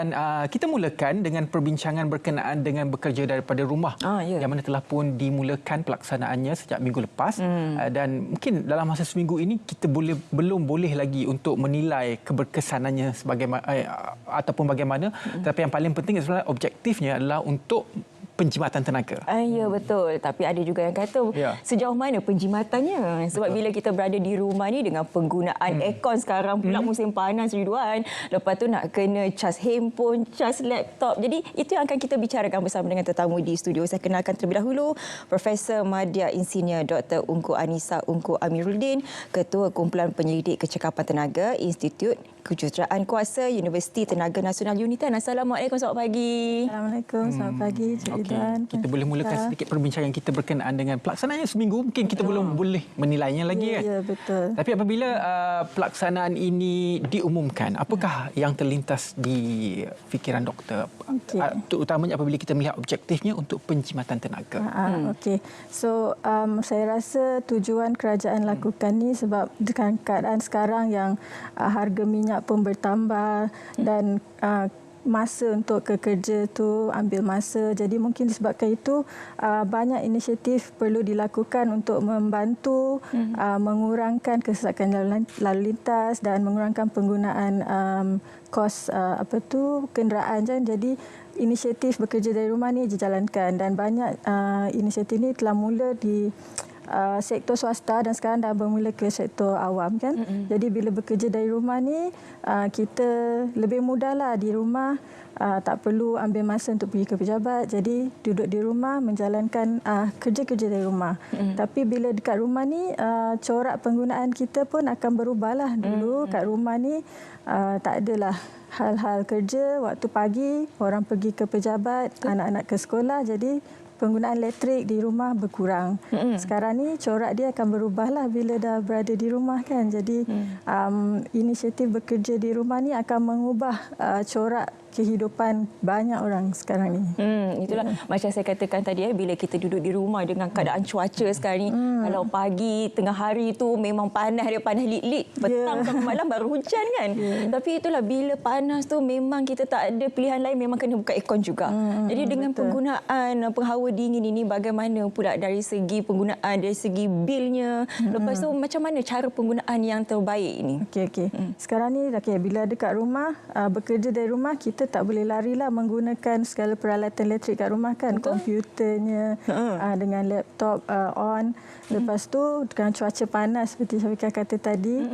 Dan kita mulakan dengan perbincangan berkenaan dengan bekerja daripada rumah yang mana telah pun dimulakan pelaksanaannya sejak minggu lepas dan mungkin dalam masa seminggu ini kita belum boleh lagi untuk menilai keberkesanannya ataupun bagaimana, tetapi yang paling penting sebenarnya objektifnya adalah untuk penjimatan tenaga. Ya, betul. Tapi ada juga yang kata sejauh mana penjimatannya. Sebab bila kita berada di rumah ni dengan penggunaan aircon sekarang pula musim panas Ridwan. Lepas tu nak kena cas handphone, cas laptop. Jadi itu yang akan kita bicarakan bersama dengan tetamu di studio. Saya kenalkan terlebih dahulu Profesor Madya Insinyur Dr. Ungku Anissa Ungku Amiruddin, Ketua Kumpulan Penyelidik Kecekapan Tenaga, Institut Kejuruteraan Kuasa Universiti Tenaga Nasional UNITEN. Assalamualaikum, selamat pagi. Assalamualaikum, selamat pagi. Kita boleh mulakan sedikit perbincangan kita berkenaan dengan pelaksanaannya seminggu. Mungkin kita belum boleh menilainya lagi kan? Ya, betul. Tapi apabila pelaksanaan ini diumumkan, apakah yang terlintas di fikiran doktor? Terutamanya apabila kita melihat objektifnya untuk penjimatan tenaga. Okey. So, saya rasa tujuan kerajaan lakukan ni sebab dengan keadaan sekarang yang harga minyak pun bertambah dan masa untuk kerja tu ambil masa. Jadi mungkin disebabkan itu banyak inisiatif perlu dilakukan untuk membantu mengurangkan kesesakan lalu lintas dan mengurangkan penggunaan kos kenderaan. Jadi inisiatif bekerja dari rumah ni dijalankan dan banyak inisiatif ni telah mula di sektor swasta dan sekarang dah bermula ke sektor awam kan. Jadi bila bekerja dari rumah ni kita lebih mudahlah di rumah, tak perlu ambil masa untuk pergi ke pejabat. Jadi duduk di rumah menjalankan kerja-kerja dari rumah. Tapi bila dekat rumah ni corak penggunaan kita pun akan berubahlah. Dulu kat rumah ni tak adalah hal-hal kerja waktu pagi, orang pergi ke pejabat, anak-anak ke sekolah. Jadi penggunaan elektrik di rumah berkurang. Sekarang ni corak dia akan berubahlah bila dah berada di rumah kan. Jadi inisiatif bekerja di rumah ni akan mengubah corak kehidupan banyak orang sekarang ni. Itulah macam saya katakan tadi bila kita duduk di rumah dengan keadaan cuaca sekarang ni, kalau pagi tengah hari tu memang panas, dia panas lik-lik, petang sampai malam baru hujan kan. Tapi itulah bila panas tu memang kita tak ada pilihan lain, memang kena buka aircon juga. Jadi dengan penggunaan penghawa dingin ini bagaimana pula dari segi penggunaan, dari segi bilnya, lepas tu macam mana cara penggunaan yang terbaik ini? Okey. Sekarang ni bila dekat rumah bekerja dari rumah, kita tak boleh larilah menggunakan segala peralatan elektrik kat rumah kan. Komputernya dengan laptop on. Lepas tu dengan cuaca panas seperti Syafiqah kata tadi,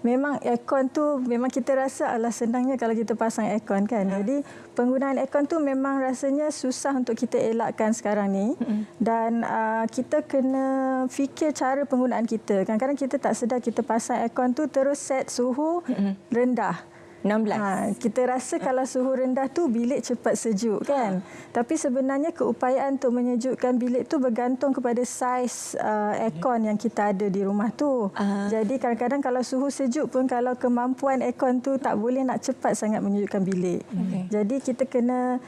memang aircon tu memang kita rasa senangnya kalau kita pasang aircon kan. Jadi penggunaan aircon tu memang rasanya susah untuk kita elakkan sekarang ni. Dan kita kena fikir cara penggunaan kita. Kadang-kadang kita tak sedar kita pasang aircon tu terus set suhu rendah. 16. Kita rasa kalau suhu rendah tu bilik cepat sejuk kan. Tapi sebenarnya keupayaan untuk menyejukkan bilik tu bergantung kepada saiz aircon yang kita ada di rumah tu. Jadi kadang-kadang kalau suhu sejuk pun kalau kemampuan aircon tu tak boleh nak cepat sangat menyejukkan bilik. Jadi kita kena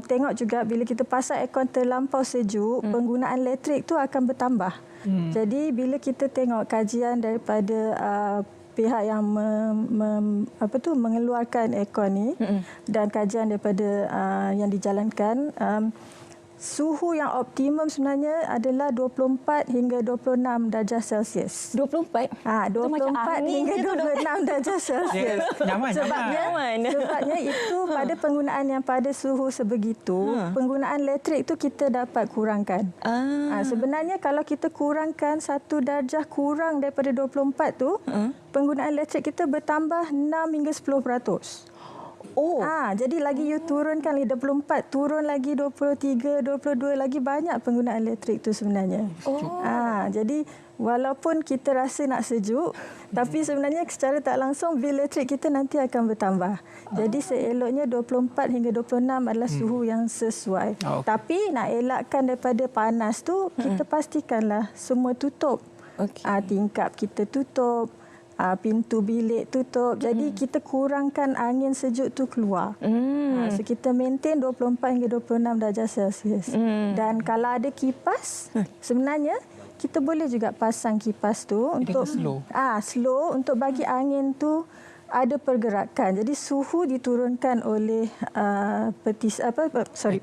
tengok juga bila kita pasang aircon terlampau sejuk, penggunaan elektrik tu akan bertambah. Jadi bila kita tengok kajian daripada pihak yang mengeluarkan aircon ni dan kajian daripada yang dijalankan, suhu yang optimum sebenarnya adalah 24 hingga 26 darjah Celsius. 24? 24 hingga 26 darjah Celsius. Sebabnya itu pada penggunaan yang pada suhu sebegitu, penggunaan elektrik tu kita dapat kurangkan. Sebenarnya kalau kita kurangkan 1 darjah kurang daripada 24 tu, penggunaan elektrik kita bertambah 6 hingga 10%. Jadi lagi you turunkan 24, turun lagi 23, 22, lagi banyak penggunaan elektrik tu sebenarnya. Jadi walaupun kita rasa nak sejuk, tapi sebenarnya secara tak langsung bil elektrik kita nanti akan bertambah. Jadi seeloknya 24 hingga 26 adalah suhu yang sesuai. Tapi nak elakkan daripada panas tu, kita pastikanlah semua tutup. Tingkap kita tutup, pintu bilik tutup. Jadi kita kurangkan angin sejuk tu keluar. So kita maintain 24 hingga 26 darjah Celsius. Dan kalau ada kipas, sebenarnya kita boleh juga pasang kipas tu untuk slow untuk bagi angin tu ada pergerakan. Jadi suhu diturunkan oleh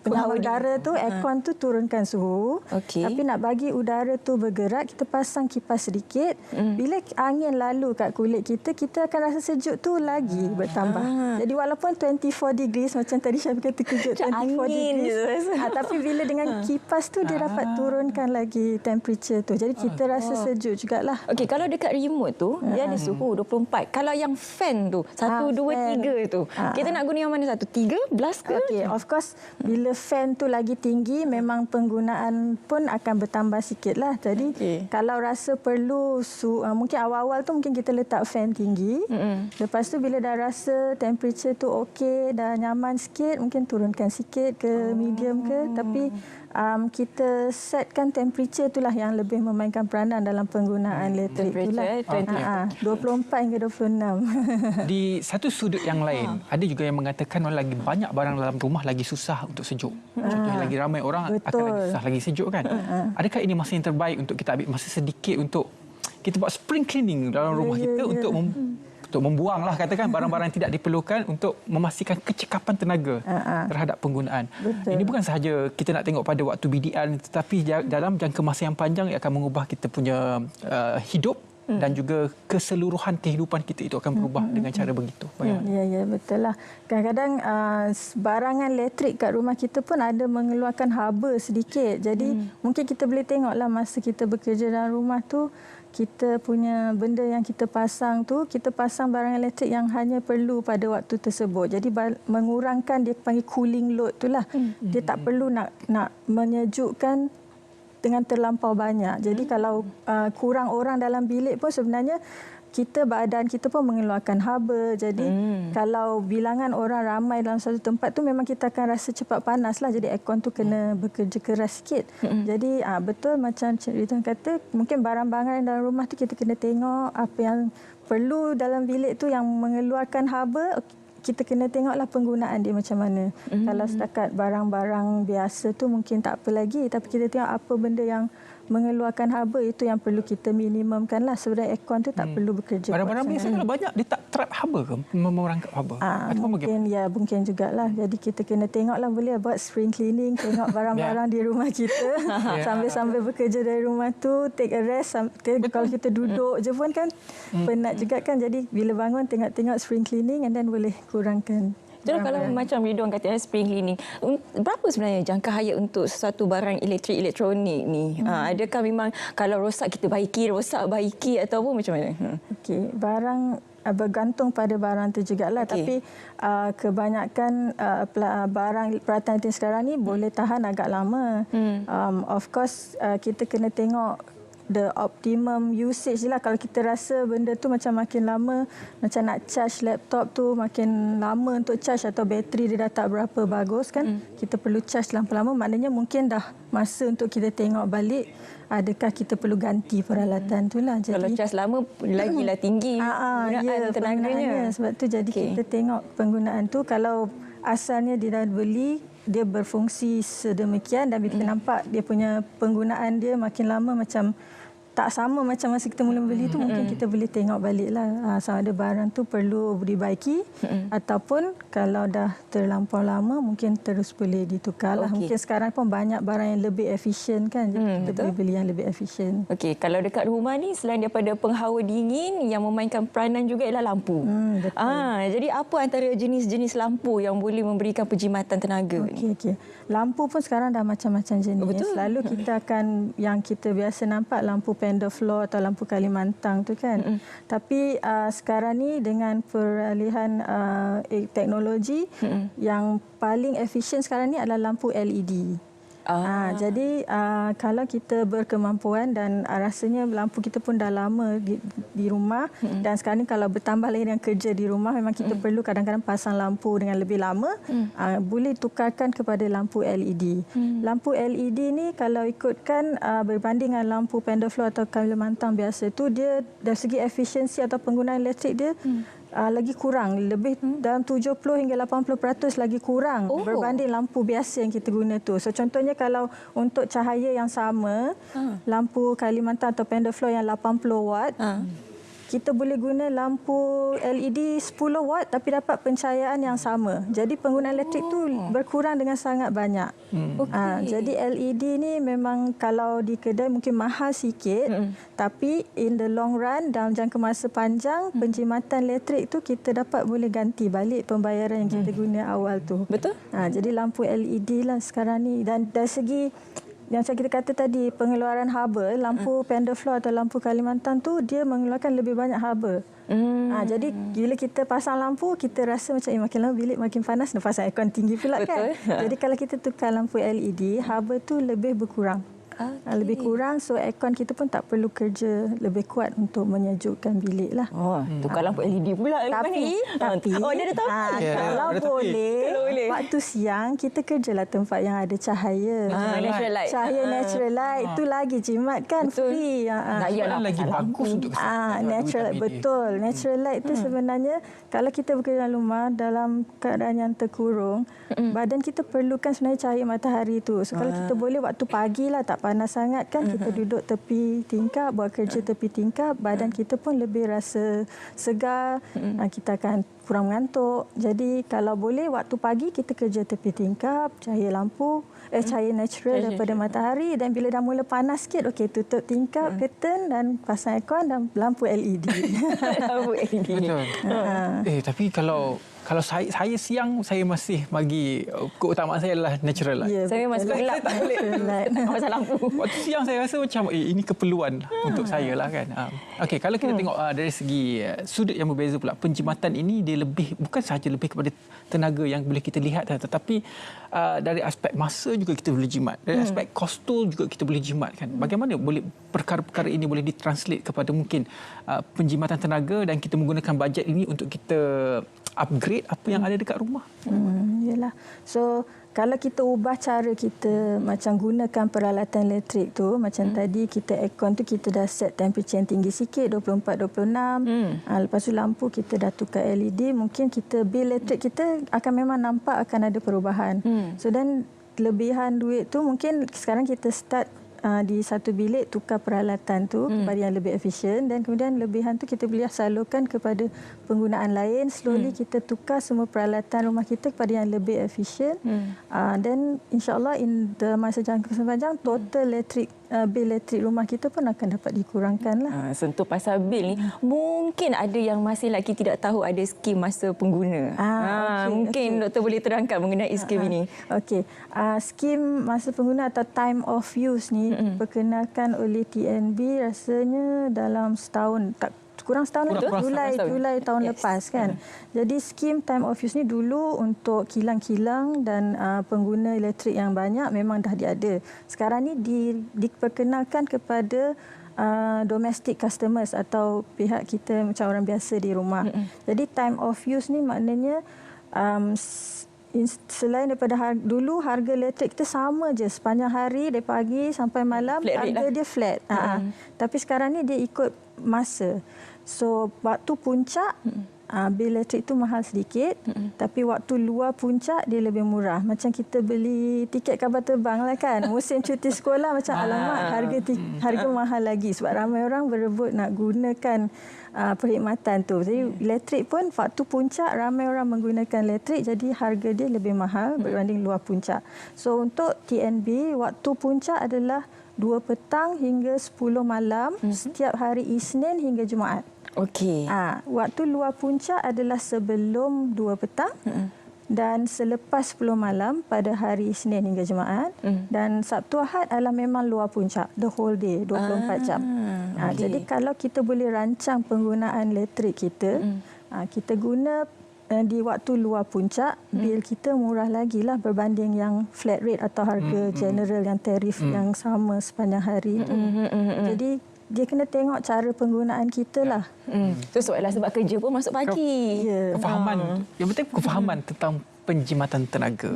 pengawal udara tu, aircon tu turunkan suhu. Tapi nak bagi udara tu bergerak, kita pasang kipas sedikit. Bila angin lalu kat kulit kita, kita akan rasa sejuk tu lagi bertambah. Jadi walaupun 24 degrees macam tadi Syafi kata kejut 24 degrees. Tapi bila dengan kipas tu dia dapat turunkan lagi temperature tu. Jadi kita rasa sejuk jugalah. Okey, kalau dekat remote tu dia ada suhu 24. Kalau yang fan tu 1 2 3 tu. Kita nak guna yang mana satu? 3 blast ke? Okey, of course bila fan tu lagi tinggi memang penggunaan pun akan bertambah sikitlah. Jadi kalau rasa perlu mungkin awal-awal tu mungkin kita letak fan tinggi. Lepas tu bila dah rasa temperature tu okey, dah nyaman sikit, mungkin turunkan sikit ke medium ke. Tapi kita setkan temperature itulah yang lebih memainkan peranan dalam penggunaan elektrik itulah. 24 hingga 26. Di satu sudut yang lain, ada juga yang mengatakan lagi banyak barang dalam rumah lagi susah untuk sejuk. Contohnya lagi ramai orang akan lagi susah lagi sejuk kan. Adakah ini masa yang terbaik untuk kita ambil masa sedikit untuk kita buat spring cleaning dalam rumah kita untuk membuanglah katakan barang-barang yang tidak diperlukan untuk memastikan kecekapan tenaga terhadap penggunaan. Betul. Ini bukan sahaja kita nak tengok pada waktu BDR, tetapi dalam jangka masa yang panjang ia akan mengubah kita punya hidup dan juga keseluruhan kehidupan kita itu akan berubah dengan cara begitu. Ya, betul lah. Kadang-kadang barangan elektrik kat rumah kita pun ada mengeluarkan haba sedikit. Jadi mungkin kita boleh tengoklah masa kita bekerja dalam rumah tu, kita punya benda yang kita pasang tu, kita pasang barang elektrik yang hanya perlu pada waktu tersebut. Jadi mengurangkan dia panggil cooling load tu lah. Dia tak perlu nak menyejukkan dengan terlampau banyak. Jadi kalau kurang orang dalam bilik pun sebenarnya badan kita pun mengeluarkan haba. Jadi kalau bilangan orang ramai dalam satu tempat tu memang kita akan rasa cepat panas lah. Jadi aircon tu kena bekerja keras sikit. Jadi betul macam Cik Ridwan kata, mungkin barang-barang dalam rumah tu kita kena tengok apa yang perlu dalam bilik tu yang mengeluarkan haba. Kita kena tengoklah penggunaan dia macam mana. Kalau setakat barang-barang biasa tu mungkin tak apa lagi. Tapi kita tengok apa benda yang mengeluarkan haba, itu yang perlu kita minimumkanlah. Sebenarnya aircon tu tak perlu bekerja. Barang-barang biasa kalau banyak dia tak trap haba ke? Merangkap haba? Mungkin jugalah. Jadi kita kena tengoklah, boleh buat spring cleaning, tengok barang-barang di rumah kita. Sambil bekerja dari rumah tu, take a rest. Kalau kita duduk je pun kan penat juga kan. Jadi bila bangun tengok spring cleaning and then boleh kurangkan. Jadi kalau macam Ridwan kata spring cleaning, berapa sebenarnya jangka hayat untuk sesuatu barang elektronik ni? Adakah memang kalau rosak kita baiki ataupun macam mana? Okey, barang bergantung pada barang tu jugalah. Tapi kebanyakan barang peralatan elektrik sekarang ni boleh tahan agak lama. Of course kita kena tengok the optimum usage lah. Kalau kita rasa benda tu macam makin lama, macam nak charge laptop tu makin lama untuk charge atau bateri dia dah tak berapa bagus kan, kita perlu charge lama-lama, maknanya mungkin dah masa untuk kita tengok balik adakah kita perlu ganti peralatan tu lah. Jadi, kalau charge lama lagilah tinggi tenaganya. Sebab tu jadi kita tengok penggunaan tu. Kalau asalnya dia dah beli, dia berfungsi sedemikian dan kita nampak dia punya penggunaan dia makin lama macam tak sama macam masa kita mula beli tu, mungkin kita boleh tengok baliklah sama ada barang tu perlu dibaiki ataupun kalau dah terlampau lama mungkin terus boleh ditukarlah. Mungkin sekarang pun banyak barang yang lebih efisien kan, jadi kita boleh beli yang lebih efisien. Okey, kalau dekat rumah ni selain daripada penghawa dingin, yang memainkan peranan juga ialah lampu. Jadi apa antara jenis-jenis lampu yang boleh memberikan penjimatan tenaga ni? Okey. Lampu pun sekarang dah macam-macam jenis. Selalu kita akan yang kita biasa nampak lampu Pendaflow atau lampu Kalimantan tu kan. Tapi sekarang ni dengan peralihan teknologi, yang paling efisien sekarang ni adalah lampu LED. Jadi kalau kita berkemampuan dan rasanya lampu kita pun dah lama di rumah dan sekarang ni kalau bertambah lagi dengan kerja di rumah, memang kita perlu kadang-kadang pasang lampu dengan lebih lama, boleh tukarkan kepada lampu LED. Lampu LED ni kalau ikutkan berbanding dengan lampu Pendaflow atau Kalimantan biasa tu, dia dari segi efisiensi atau penggunaan elektrik dia lagi kurang, lebih dalam 70 hingga 80% lagi kurang berbanding lampu biasa yang kita guna tu. So contohnya kalau untuk cahaya yang sama, lampu Kalimantan atau Pendaflow yang 80 watt, kita boleh guna lampu LED 10 watt tapi dapat pencahayaan yang sama. Jadi penggunaan elektrik tu berkurang dengan sangat banyak. Jadi LED ni memang kalau di kedai mungkin mahal sikit, tapi in the long run dalam jangka masa panjang penjimatan elektrik tu kita dapat boleh ganti balik pembayaran yang kita guna awal tu. Betul? Jadi lampu LED lah sekarang ni. Dan dari segi yang macam kita kata tadi, pengeluaran haba, lampu Pendafloor atau lampu Kalimantan tu dia mengeluarkan lebih banyak haba. Jadi bila kita pasang lampu, kita rasa macam makin lama bilik makin panas, nak pasang aircon tinggi pula. Betul. Kan. Jadi kalau kita tukar lampu LED, haba tu lebih berkurang. Lebih kurang, so aircon kita pun tak perlu kerja lebih kuat untuk menyejukkan bilik lah. Tukar lampu LED pula. Tapi dia ada tahu. Kalau boleh, waktu siang kita kerjalah tempat yang ada cahaya. Natural light. Cahaya natural light tu lagi jimat kan, free. Lagi bagus untuk natural light, betul. Natural light tu sebenarnya kalau kita bekerja dalam rumah dalam keadaan yang terkurung, badan kita perlukan sebenarnya cahaya matahari tu. So kalau kita boleh waktu pagi lah, tak panas sangat kan, kita duduk tepi tingkap, buat kerja tepi tingkap, badan kita pun lebih rasa segar, kita akan kurang mengantuk. Jadi kalau boleh waktu pagi kita kerja tepi tingkap, cahaya lampu, cahaya natural daripada matahari, dan bila dah mula panas sikit, okey, tutup tingkap, curtain dan pasang aircon dan lampu LED. Lampu LED. Betul. Tapi kalau saya siang, saya masih bagi keutamaan saya adalah natural light. Saya masih gelap. Tak boleh. Pasal lampu. Waktu siang saya rasa macam ini keperluan untuk saya lah kan. Okey, kalau kita tengok dari segi sudut yang berbeza pula, penjimatan ini dia lebih, bukan sahaja lebih kepada tenaga yang boleh kita lihat, tetapi dari aspek masa juga kita boleh jimat. Dari aspek kostum juga kita boleh jimat kan. Bagaimana boleh perkara-perkara ini boleh ditranslate kepada mungkin penjimatan tenaga dan kita menggunakan bajet ini untuk kita upgrade apa yang ada dekat rumah. Yalah. So kalau kita ubah cara kita macam gunakan peralatan elektrik tu, macam tadi kita aircon tu kita dah set temperature yang tinggi sikit, 24-26. Lepas tu lampu kita dah tukar LED, mungkin kita bil elektrik kita akan memang nampak akan ada perubahan. So dan kelebihan duit tu mungkin sekarang kita start di satu bilik tukar peralatan tu kepada yang lebih efisien, dan kemudian lebihan tu kita boleh salurkan kepada penggunaan lain. Slowly kita tukar semua peralatan rumah kita kepada yang lebih efisien, dan insyaAllah in the masa jangka panjang total bil elektrik rumah kita pun akan dapat dikurangkan lah. Sentuh pasal bil ni, mungkin ada yang masih lagi tidak tahu ada skim masa pengguna. Mungkin doktor boleh terangkan mengenai skim ini. Okey, skim masa pengguna atau time of use ni diperkenalkan oleh TNB rasanya dalam setahun, tak kurang setahun, Julai tahun lepas kan. Jadi skim time of use ni dulu untuk kilang-kilang dan pengguna elektrik yang banyak memang dah diada. Sekarang ni diperkenalkan kepada domestic customers atau pihak kita macam orang biasa di rumah. Jadi time of use ni maknanya selain daripada dulu harga elektrik kita sama je sepanjang hari dari pagi sampai malam, harga dia flat. Tapi sekarang ni dia ikut masa. So waktu puncak bil elektrik tu mahal sedikit, tapi waktu luar puncak dia lebih murah. Macam kita beli tiket kapal terbang lah kan, musim cuti sekolah macam alamak harga mahal lagi sebab ramai orang berebut nak gunakan perkhidmatan tu. Jadi elektrik pun waktu puncak ramai orang menggunakan elektrik, jadi harga dia lebih mahal berbanding luar puncak. So untuk TNB waktu puncak adalah 2 petang hingga 10 malam setiap hari Isnin hingga Jumaat. Okey. Waktu luar puncak adalah sebelum 2 petang dan selepas 10 malam pada hari Isnin hingga Jumaat, dan Sabtu Ahad adalah memang luar puncak, the whole day, 24 jam. Jadi kalau kita boleh rancang penggunaan elektrik kita, kita guna di waktu luar puncak, bil kita murah lagi lah berbanding yang flat rate atau harga general yang tarif yang sama sepanjang hari itu. Jadi dia kena tengok cara penggunaan kita lah. Itu sebab kerja pun masuk pagi. Kefahaman. Yang penting kefahaman tentang penjimatan tenaga.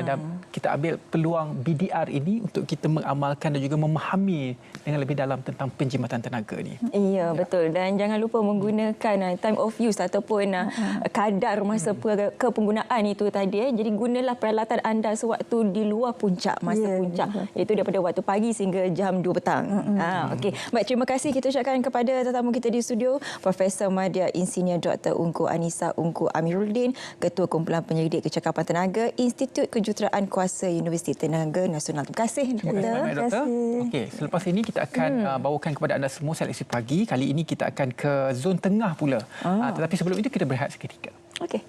Dan kita ambil peluang BDR ini untuk kita mengamalkan dan juga memahami dengan lebih dalam tentang penjimatan tenaga ni. Ya, betul. Dan jangan lupa menggunakan time of use ataupun kadar masa kepenggunaan itu tadi. Jadi gunalah peralatan anda sewaktu di luar puncak, masa puncak. Iaitu daripada waktu pagi sehingga jam 2 petang. Okey. Baik, terima kasih kita ucapkan kepada tetamu kita di studio, Profesor Madya Insinyur Dr. Ungku Anissa Ungku Amiruddin, Ketua Kumpulan Penyelidik Kecakapan Tenaga, Institut Kejuruteraan Kuasa Universiti Tenaga Nasional. Terima kasih, Doktor. Okey, selepas ini kita akan bawakan kepada anda semua seleksi pagi. Kali ini kita akan ke zon tengah pula. Tetapi sebelum itu kita berehat seketika. Okey.